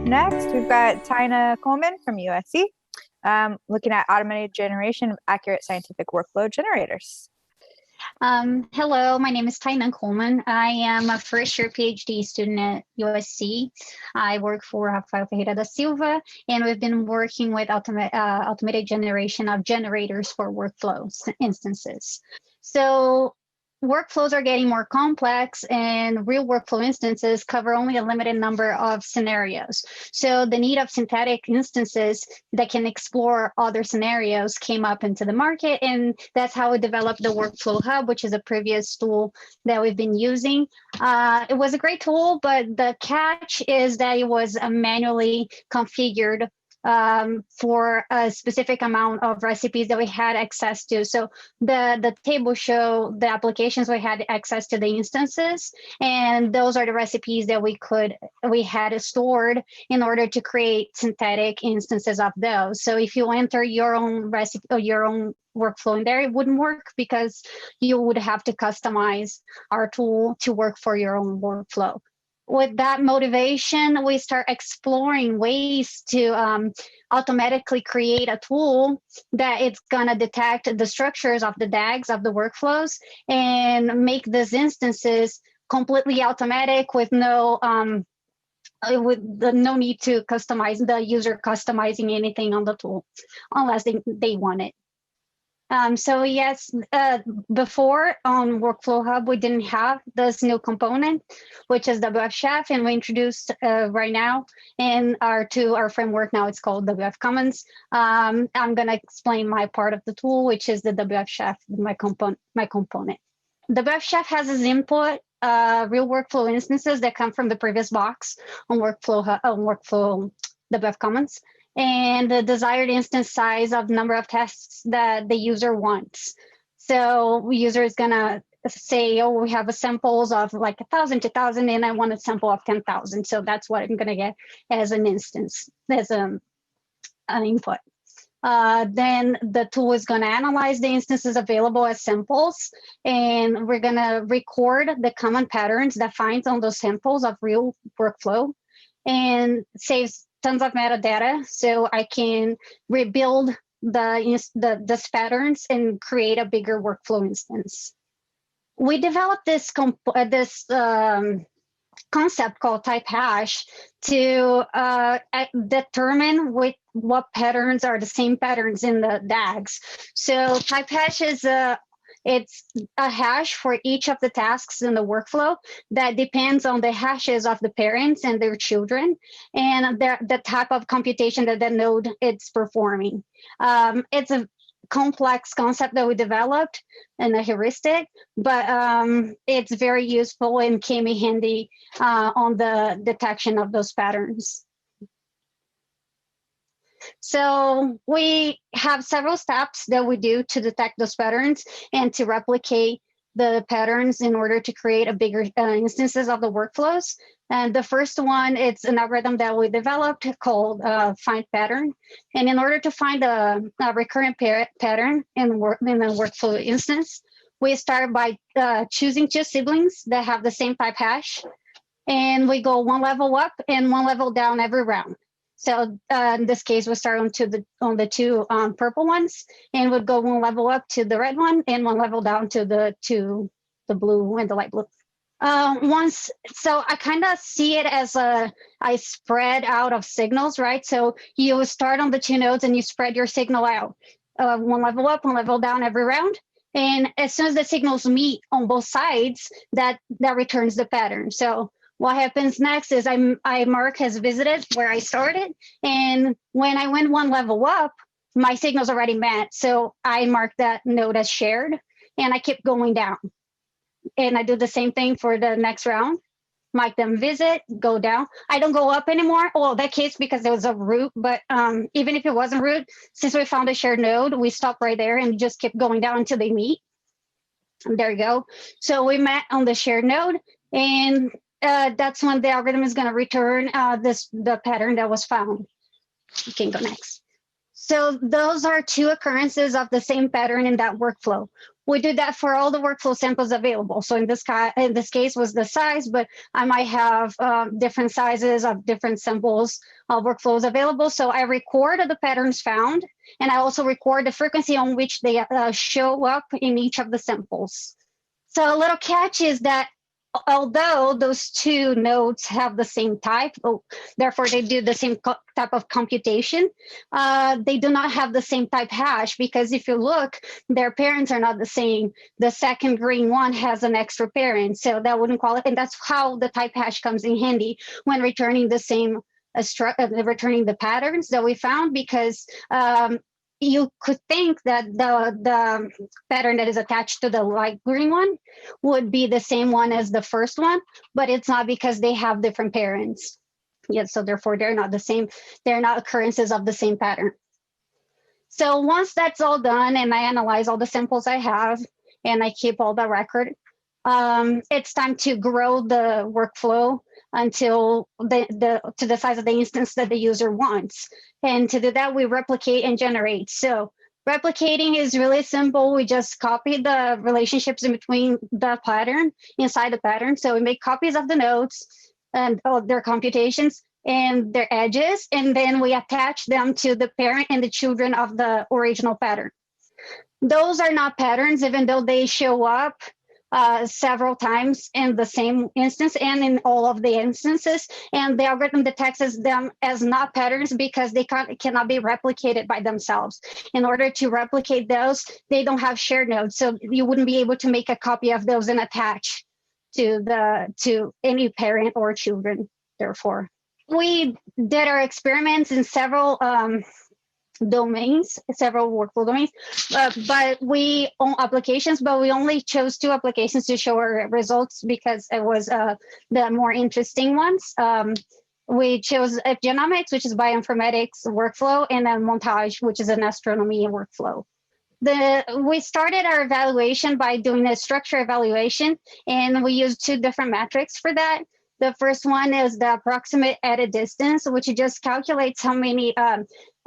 Next, we've got Tainã Coleman from USC, looking at automated generation of accurate scientific workflow generators. Hello, my name is Tainã Coleman. I am a first-year PhD student at USC. I work for Rafael Ferreira da Silva, and we've been working with automated generation of generators for workflows instances. So workflows are getting more complex, and real workflow instances cover only a limited number of scenarios. So the need of synthetic instances that can explore other scenarios came up into the market, and that's how we developed the Workflow Hub, which is a previous tool that we've been using. It was a great tool, but the catch is that it was manually configured for a specific amount of recipes that we had access to. So the table show the applications we had access to the instances, and those are the recipes that we had stored in order to create synthetic instances of those. So if you enter your own recipe or your own workflow in there, it wouldn't work because you would have to customize our tool to work for your own workflow. With that motivation, we start exploring ways to automatically create a tool that it's going to detect the structures of the DAGs of the workflows and make these instances completely automatic with no need to customize the user customizing anything on the tool unless they want it. So yes, before on Workflow Hub, we didn't have this new component, which is WfChef, and we introduced right now in our framework. Now it's called WfCommons. I'm going to explain my part of the tool, which is the WfChef, my component. WfChef has as input real workflow instances that come from the previous box on Workflow WfCommons, and the desired instance size of number of tasks that the user wants. So the user is gonna say, oh, we have a samples of like 1,000, 2,000, and I want a sample of 10,000. So that's what I'm gonna get as an instance, as an input. Then the tool is gonna analyze the instances available as samples, and we're gonna record the common patterns that finds on those samples of real workflow and saves tons of metadata, so I can rebuild the patterns and create a bigger workflow instance. We developed this concept called Typehash to determine what patterns are the same patterns in the DAGs. So Typehash is it's a hash for each of the tasks in the workflow that depends on the hashes of the parents and their children and the type of computation that the node is performing. It's a complex concept that we developed and a heuristic, but it's very useful and came in handy on the detection of those patterns. So we have several steps that we do to detect those patterns and to replicate the patterns in order to create a bigger instances of the workflows. And the first one, it's an algorithm that we developed called find pattern. And in order to find a recurrent pattern in a workflow instance, we start by choosing two siblings that have the same type hash. And we go one level up and one level down every round. So in this case, we'll start on the two purple ones, and we'll go one level up to the red one and one level down to the blue and the light blue. So I kind of see it as a spread out of signals, right? So you start on the two nodes and you spread your signal out, one level up, one level down every round. And as soon as the signals meet on both sides, that returns the pattern. So what happens next is I mark as visited where I started. And when I went one level up, my signal's already met. So I mark that node as shared and I keep going down. And I do the same thing for the next round. Mark them visit, go down. I don't go up anymore. Well, that case because there was a root, but even if it wasn't root, since we found a shared node, we stop right there and just keep going down until they meet. And there you go. So we met on the shared node, and that's when the algorithm is going to return the pattern that was found. You can go next. So those are two occurrences of the same pattern in that workflow. We do that for all the workflow samples available. So in this case was the size, but I might have different sizes of different samples of workflows available. So I record the patterns found, and I also record the frequency on which they show up in each of the samples. So a little catch is that although those two nodes have the same type, therefore they do the same type of computation, they do not have the same type hash, because if you look, their parents are not the same. The second green one has an extra parent, so that wouldn't qualify. And that's how the type hash comes in handy when returning the same, returning the patterns that we found, because you could think that the pattern that is attached to the light green one would be the same one as the first one, but it's not, because they have different parents. Yeah, so therefore they're not the same. They're not occurrences of the same pattern. So once that's all done and I analyze all the samples I have and I keep all the record, it's time to grow the workflow until to the size of the instance that the user wants. And to do that, we replicate and generate. So replicating is really simple. We just copy the relationships in between the pattern, inside the pattern. So we make copies of the nodes and their computations and their edges, and then we attach them to the parent and the children of the original pattern. Those are not patterns, even though they show up several times in the same instance and in all of the instances, and the algorithm detects them as not patterns because they cannot be replicated by themselves. In order to replicate those, they don't have shared nodes, so you wouldn't be able to make a copy of those and attach to any parent or children. Therefore, we did our experiments in several domains, several workflow domains, but we own applications, but we only chose 2 applications to show our results because it was the more interesting ones. We chose epigenomics, which is bioinformatics workflow, and then montage, which is an astronomy workflow. We started our evaluation by doing a structure evaluation, and we used 2 different metrics for that. The first one is the approximate added distance, which just calculates how many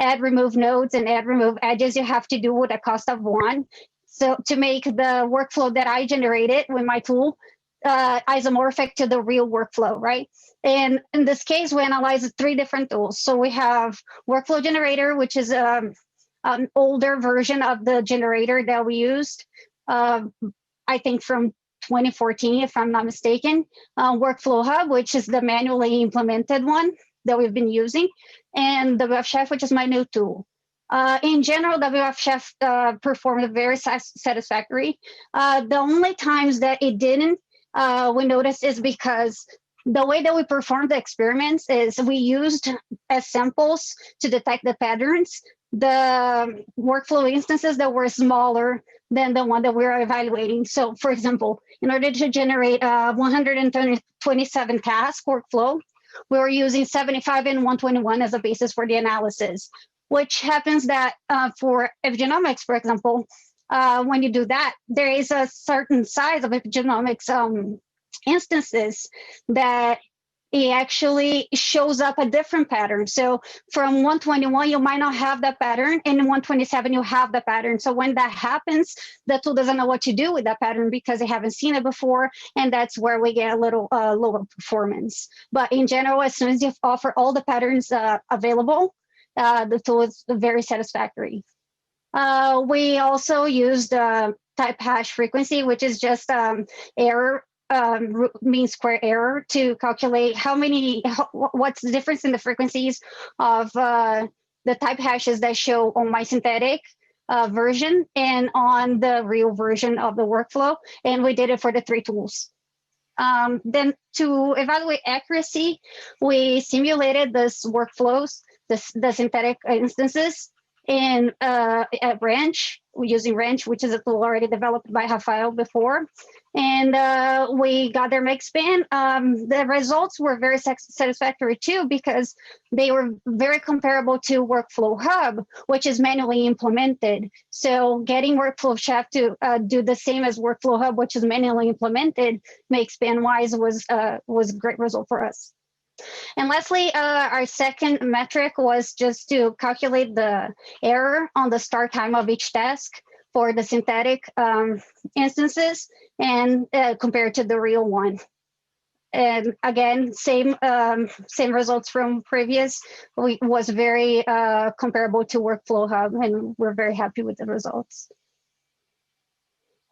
add remove nodes and add remove edges you have to do with a cost of 1. So to make the workflow that I generated with my tool isomorphic to the real workflow, right? And in this case, we analyze 3 different tools. So we have Workflow Generator, which is an older version of the generator that we used, I think from 2014, if I'm not mistaken. Workflow Hub, which is the manually implemented one that we've been using, and WfChef, which is my new tool. In general, WfChef performed very satisfactory. The only times that it didn't, we noticed, is because the way that we performed the experiments is we used as samples to detect the patterns the workflow instances that were smaller than the one that we are evaluating. So for example, in order to generate a 127 task workflow, we were using 75 and 121 as a basis for the analysis, which happens that for epigenomics, for example, when you do that, there is a certain size of epigenomics instances that it actually shows up a different pattern. So from 121, you might not have that pattern, and in 127, you have the pattern. So when that happens, the tool doesn't know what to do with that pattern because they haven't seen it before, and that's where we get a little lower performance. But in general, as soon as you offer all the patterns available, the tool is very satisfactory. We also used Typehash frequency, which is just error, mean square error, to calculate what's the difference in the frequencies of the type hashes that show on my synthetic version and on the real version of the workflow. And we did it for the 3 tools. Then to evaluate accuracy, we simulated this workflows, the synthetic instances in at Ranch, using Ranch, which is a tool already developed by Rafael before. And we got their mix span. The results were very satisfactory too, because they were very comparable to Workflow Hub, which is manually implemented. So getting WfChef to do the same as Workflow Hub, which is manually implemented, mix span wise was a great result for us. And lastly, our second metric was just to calculate the error on the start time of each task for the synthetic instances and compared to the real one. And again, same results from previous. Was very comparable to Workflow Hub, and we're very happy with the results.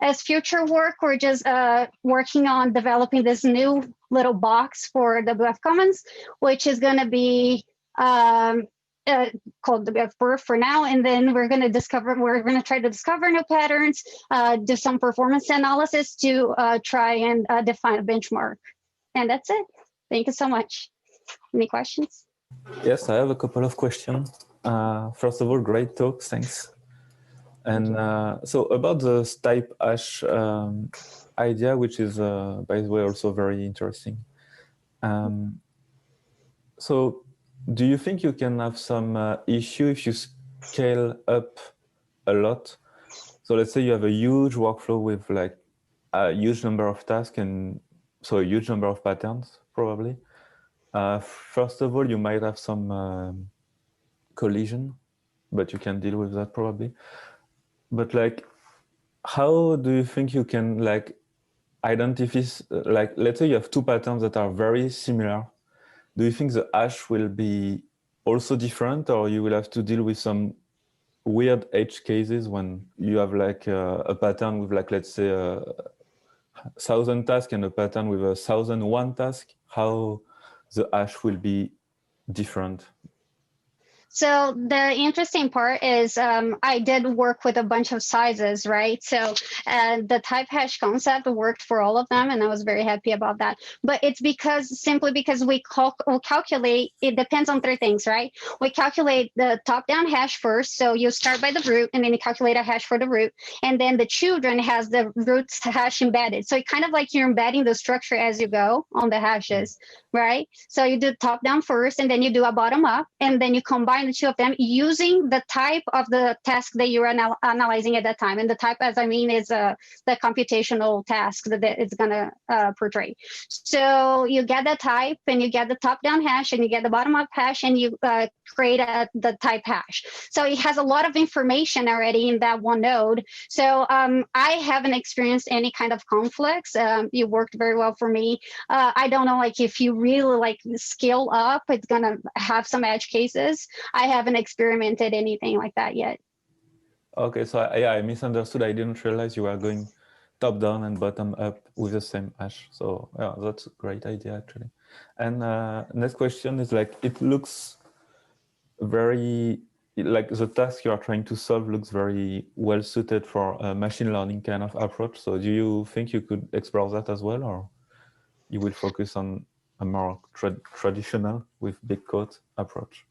As future work, we're just working on developing this new little box for WfCommons, which is going to be called WfBirth for now. And then we're going to try to discover new patterns, do some performance analysis to try and define a benchmark. And that's it. Thank you so much. Any questions? Yes, I have a couple of questions. First of all, great talk. Thanks. And so about the Typehash idea, which is, by the way, also very interesting. So do you think you can have some issue if you scale up a lot? So let's say you have a huge workflow with like a huge number of tasks and so a huge number of patterns, probably. First of all, you might have some collision, but you can deal with that probably. But like, how do you think you can like identify, like, let's say you have two patterns that are very similar. Do you think the hash will be also different, or you will have to deal with some weird edge cases when you have like a pattern with like, let's say 1,000 tasks and a pattern with 1,001 task, how the hash will be different? So the interesting part is I did work with a bunch of sizes, right? So the Typehash concept worked for all of them, and I was very happy about that. But it's simply because we calculate, it depends on three things, right? We calculate the top-down hash first. So you start by the root, and then you calculate a hash for the root. And then the children has the root's hash embedded. So it kind of like you're embedding the structure as you go on the hashes, right? So you do top-down first, and then you do a bottom-up, and then you combine the two of them using the type of the task that you're analyzing at that time. And the type, as I mean, is the computational task that it's going to portray. So you get the type, and you get the top-down hash, and you get the bottom-up hash, and you create the type hash. So it has a lot of information already in that one node. So I haven't experienced any kind of conflicts. It worked very well for me. I don't know, like if you really like scale up, it's going to have some edge cases. I haven't experimented anything like that yet. Okay, so I misunderstood. I didn't realize you were going top down and bottom up with the same hash. So yeah, that's a great idea actually. And next question is like, it looks very, like the task you are trying to solve looks very well suited for a machine learning kind of approach. So do you think you could explore that as well, or you will focus on a more traditional with big code approach?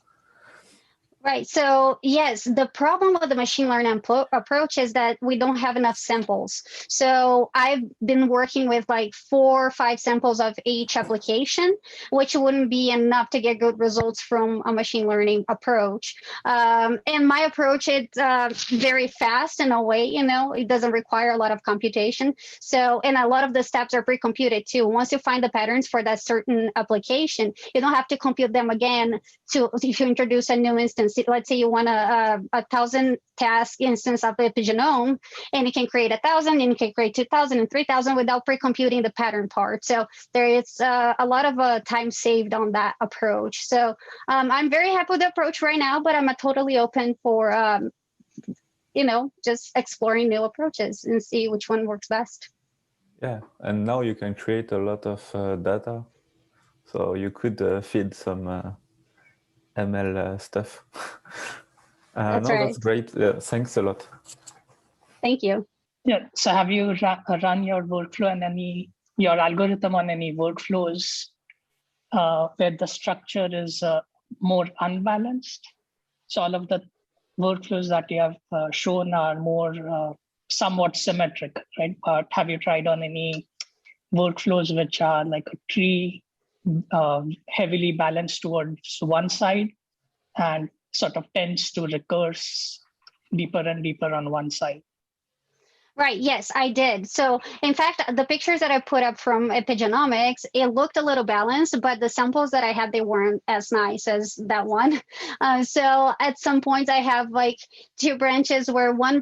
Right. So yes, the problem with the machine learning approach is that we don't have enough samples. So I've been working with like 4 or 5 samples of each application, which wouldn't be enough to get good results from a machine learning approach. And my approach is very fast in a way, you know, it doesn't require a lot of computation. So, and a lot of the steps are pre-computed too. Once you find the patterns for that certain application, you don't have to compute them again if you introduce a new instance. Let's say you want a 1,000 task instance of the epigenome, and you can create 1,000, and you can create 2,000 and 3,000 without pre-computing the pattern part. So there is a lot of time saved on that approach. So I'm very happy with the approach right now, but I'm totally open for, you know, just exploring new approaches and see which one works best. Yeah, and now you can create a lot of data. So you could feed some ML stuff. That's no, right. that's great. Thanks a lot. Thank you. Yeah. So have you run your workflow and your algorithm on any workflows where the structure is more unbalanced? So all of the workflows that you have shown are more somewhat symmetric, right? But have you tried on any workflows which are like a tree, heavily balanced towards one side and sort of tends to recurse deeper and deeper on one side? Right. Yes, I did. So in fact, the pictures that I put up from epigenomics, it looked a little balanced, but the samples that I had, they weren't as nice as that one. So at some points I have like two branches where one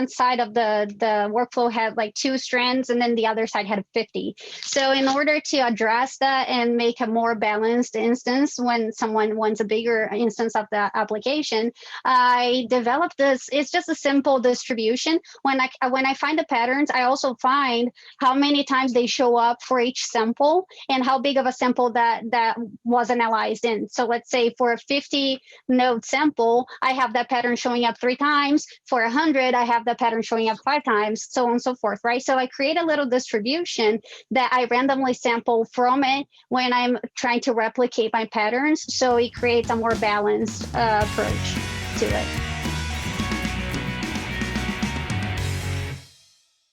side of the workflow had like 2 strands and then the other side had 50. So in order to address that and make a more balanced instance when someone wants a bigger instance of the application, I developed this. It's just a simple distribution. When I find the patterns, I also find how many times they show up for each sample and how big of a sample that was analyzed in. So let's say for a 50 node sample, I have that pattern showing up 3 times. For 100, I have that pattern showing up 5 times, so on and so forth, right? So I create a little distribution that I randomly sample from it when I'm trying to replicate my patterns. So it creates a more balanced approach to it.